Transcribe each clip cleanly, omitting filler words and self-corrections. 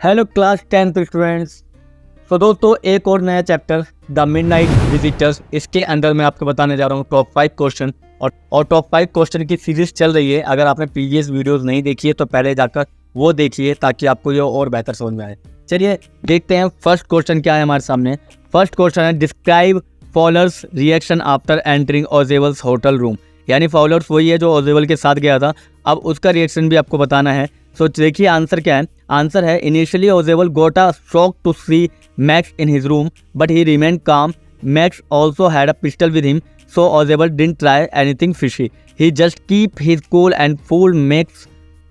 Hello class 10th students. तो दोस्तों एक और नया चैप्टर द मिडनाइट विजिटर्स, इसके अंदर मैं आपको बताने जा रहा हूँ टॉप 5 क्वेश्चन और टॉप 5 क्वेश्चन की सीरीज चल रही है। अगर आपने प्रीवियस वीडियोस नहीं देखी है तो पहले जाकर वो देखिए ताकि आपको ये और बेहतर समझ में आए। चलिए देखते हैं फर्स्ट क्वेश्चन क्या है हमारे सामने। फर्स्ट क्वेश्चन है describe Fowler's reaction after entering Ausable's hotel room. यानी फॉलर्स वही है जो ओजेबल के साथ गया था, अब उसका रिएक्शन भी आपको बताना है। सो देखिए आंसर क्या है। आंसर है initially Ausable got a shock to see Max in his room but he remained calm. Max also had a pistol with him so Ausable didn't try anything fishy. He just keep his cool and fool Max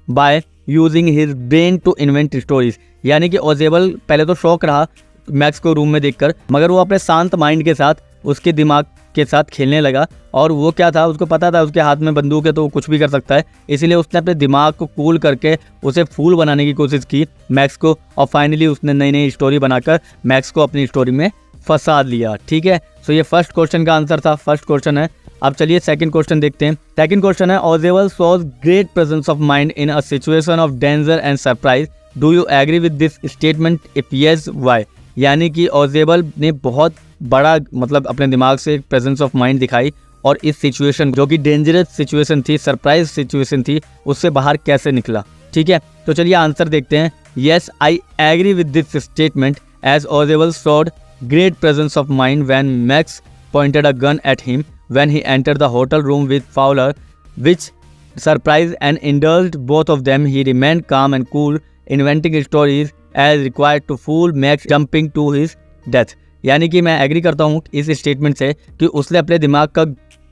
by using his brain to invent stories. यानी कि ओजेबल पहले तो shock रहा max को room में देखकर, मगर वो अपने शांत माइंड के साथ उसके दिमाग के साथ खेलने लगा। और वो क्या था, उसको पता था उसके हाथ में बंदूक है तो वो कुछ भी कर सकता है, इसीलिए उसने अपने दिमाग को कूल करके उसे फूल बनाने की कोशिश की मैक्स को, और फाइनली उसने नई नई स्टोरी बनाकर मैक्स को अपनी स्टोरी में फंसा लिया। ठीक है, सो ये फर्स्ट क्वेश्चन का आंसर था, फर्स्ट क्वेश्चन है। अब चलिए सेकंड क्वेश्चन देखते हैं। सेकंड क्वेश्चन है Ausable shows great presence of mind in a situation of danger and surprise. Do you agree with this statement? If yes why? यानी कि ओजेबल ने बहुत बड़ा मतलब अपने दिमाग से प्रेजेंस ऑफ माइंड दिखाई और इस सिचुएशन जो कि डेंजरस सिचुएशन थी, सरप्राइज सिचुएशन थी, उससे बाहर कैसे निकला। ठीक है, तो चलिए आंसर देखते हैं। Yes I agree with this statement as Ausable showed great presence of mind when Max pointed a gun at him when he entered the hotel room with Fowler which surprised and indulged both of them. He remained calm and cool, inventing stories as required to fool Max jumping to his death. यानी कि मैं agree करता हूँ इस statement से कि उसने अपने दिमाग का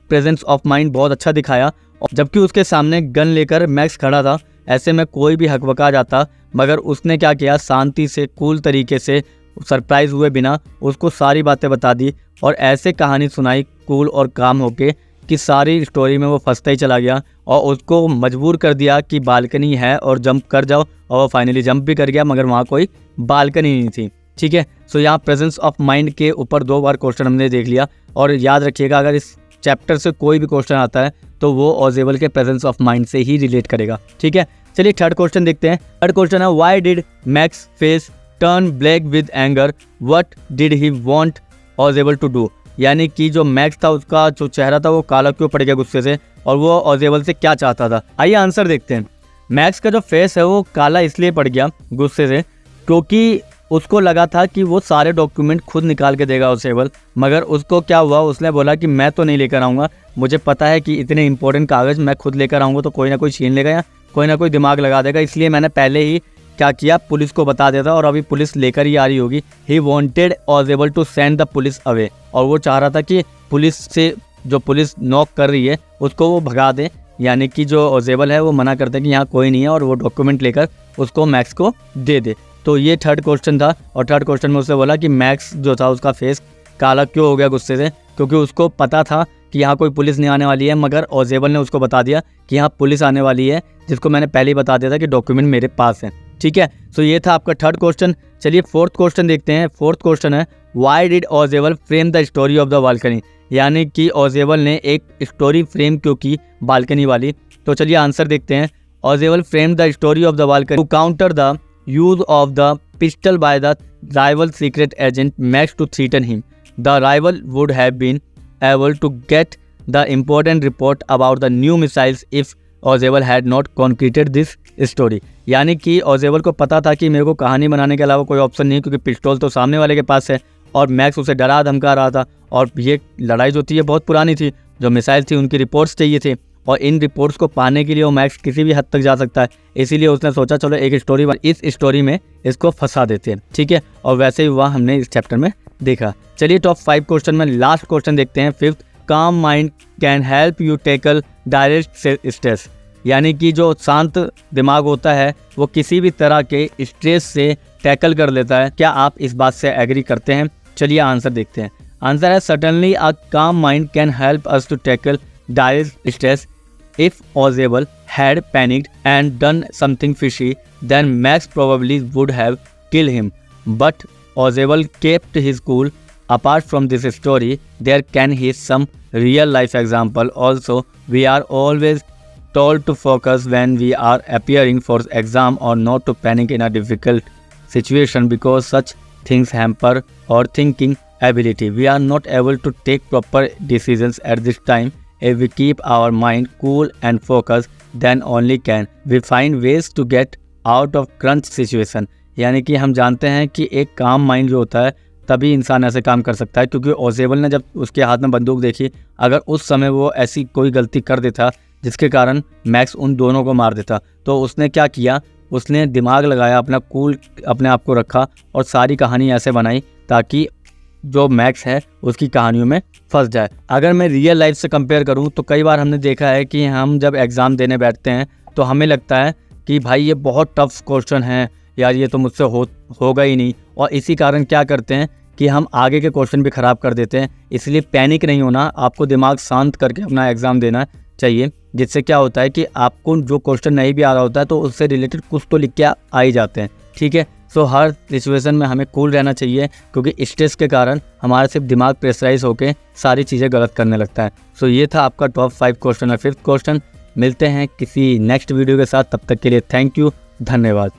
प्रेजेंस ऑफ माइंड बहुत अच्छा दिखाया, जबकि उसके सामने गन लेकर मैक्स खड़ा था। ऐसे में कोई भी हकबका जाता, मगर उसने क्या किया, शांति से कूल तरीके से सरप्राइज हुए बिना उसको सारी बातें बता दी और ऐसे कहानी सुनाई कूल और काम होके कि सारी स्टोरी में वो फंसता ही चला गया और उसको मजबूर कर दिया कि बालकनी है और जंप कर जाओ, और वो फाइनली जंप भी कर गया, मगर वहाँ कोई बालकनी नहीं थी। ठीक है, सो यहाँ प्रेजेंस ऑफ माइंड के ऊपर 2 बार क्वेश्चन हमने देख लिया। और याद रखिएगा अगर इस चैप्टर से कोई भी क्वेश्चन आता है तो वो ओजेबल के प्रेजेंस ऑफ माइंड से ही रिलेट करेगा। ठीक है, चलिए थर्ड क्वेश्चन देखते हैं। थर्ड क्वेश्चन है why did Max face turn black with anger, what did he want Ausable to do. यानी कि जो मैक्स था उसका जो चेहरा था वो काला क्यों पड़ गया गुस्से से, और वो ओजेबल से क्या चाहता था। आइए आंसर देखते हैं। मैक्स का जो फेस है वो काला इसलिए पड़ गया गुस्से से क्योंकि उसको लगा था कि वो सारे डॉक्यूमेंट खुद निकाल के देगा ओजेबल, मगर उसको क्या हुआ, उसने बोला कि मैं तो नहीं लेकर आऊँगा, मुझे पता है कि इतने इंपॉर्टेंट कागज़ मैं खुद लेकर आऊँगा तो कोई ना कोई छीन लेगा या कोई ना कोई दिमाग लगा देगा, इसलिए मैंने पहले ही क्या किया, पुलिस को बता देता और अभी पुलिस लेकर ही आ रही होगी। He wanted Ausable to send the police away, और वो चाह रहा था कि पुलिस से जो पुलिस नॉक कर रही है उसको वो भगा दे, यानी कि जो ओजेबल है वो मना करते हैं कि यहाँ कोई नहीं है और वो डॉक्यूमेंट लेकर उसको मैक्स को दे दे। तो ये थर्ड क्वेश्चन था, और थर्ड क्वेश्चन में उससे बोला कि मैक्स जो था उसका फेस काला क्यों हो गया गुस्से से, क्योंकि उसको पता था कि यहाँ कोई पुलिस नहीं आने वाली है, मगर ओजेबल ने उसको बता दिया कि यहाँ पुलिस आने वाली है, जिसको मैंने पहले ही बता दिया था कि डॉक्यूमेंट मेरे पास है। ठीक है, सो ये था आपका थर्ड क्वेश्चन। चलिए फोर्थ क्वेश्चन देखते हैं। फोर्थ क्वेश्चन है why did Ausable frame the story of the balcony. यानी कि ओजेबल ने एक स्टोरी फ्रेम क्यों की बालकनी वाली। तो चलिए आंसर देखते हैं। Ausable frame the story of the balcony to counter the use of the pistol by the rival secret agent Max to threaten him. The rival would have been able to get the important report about the new missiles if Ozebel had not concreted this story. यानी कि ओजेबल को पता था कि मेरे को कहानी बनाने के अलावा कोई ऑप्शन नहीं है, क्योंकि पिस्टल तो सामने वाले के पास है और मैक्स उसे डरा धमका रहा था, और ये लड़ाई जो थी ये बहुत पुरानी थी, जो मिसाइल थी उनकी रिपोर्ट्स चाहिए थे, और इन रिपोर्ट्स को पाने के लिए वो मैक्स किसी भी हद तक जा सकता है, इसीलिए उसने सोचा चलो एक स्टोरी इस स्टोरी में इसको फंसा देते हैं। ठीक है, और वैसे ही हुआ, हमने इस चैप्टर में देखा। चलिए टॉप 5 क्वेश्चन में लास्ट क्वेश्चन देखते हैं। फिफ्थ, काम mind can help you tackle direct stress. यानी कि जो शांत दिमाग होता है वो किसी भी तरह के स्ट्रेस से टैकल कर लेता है। क्या आप इस बात से एग्री करते हैं? चलिए आंसर देखते हैं। आंसर है certainly a calm mind can help us to tackle direct stress. If Ozebel had panicked and done something fishy, then Max probably would have killed him. But Ozebel kept his cool. Apart from this story, there can be some real life example. Also, we are always told to focus when we are appearing for exam or not to panic in a difficult situation because such things hamper our thinking ability. We are not able to take proper decisions at this time. If we keep our mind cool and focused, then only can we find ways to get out of crunch situation. यानी कि हम जानते हैं कि एक काम mind जो होता है तभी इंसान ऐसे काम कर सकता है, क्योंकि ओजेबल ने जब उसके हाथ में बंदूक देखी, अगर उस समय वो ऐसी कोई गलती कर देता जिसके कारण मैक्स उन दोनों को मार देता, तो उसने क्या किया, उसने दिमाग लगाया, अपना कूल अपने आप को रखा और सारी कहानी ऐसे बनाई ताकि जो मैक्स है उसकी कहानियों में फंस जाए। अगर मैं रियल लाइफ से कंपेयर करूं तो कई बार हमने देखा है कि हम जब एग्ज़ाम देने बैठते हैं तो हमें लगता है कि भाई ये बहुत टफ क्वेश्चन है यार, ये तो मुझसे होगा ही नहीं, और इसी कारण क्या करते हैं कि हम आगे के क्वेश्चन भी ख़राब कर देते हैं। इसलिए पैनिक नहीं होना, आपको दिमाग शांत करके अपना एग्ज़ाम देना चाहिए, जिससे क्या होता है कि आपको जो क्वेश्चन नहीं भी आ रहा होता है तो उससे रिलेटेड कुछ तो लिख के आ ही जाते हैं। ठीक है, सो हर सिचुएशन में हमें कूल रहना चाहिए, क्योंकि स्ट्रेस के कारण हमारा सिर्फ दिमाग प्रेशराइज होकर सारी चीज़ें गलत करने लगता है। सो ये था आपका टॉप 5 क्वेश्चन और 5th क्वेश्चन। मिलते हैं किसी नेक्स्ट वीडियो के साथ, तब तक के लिए थैंक यू, धन्यवाद।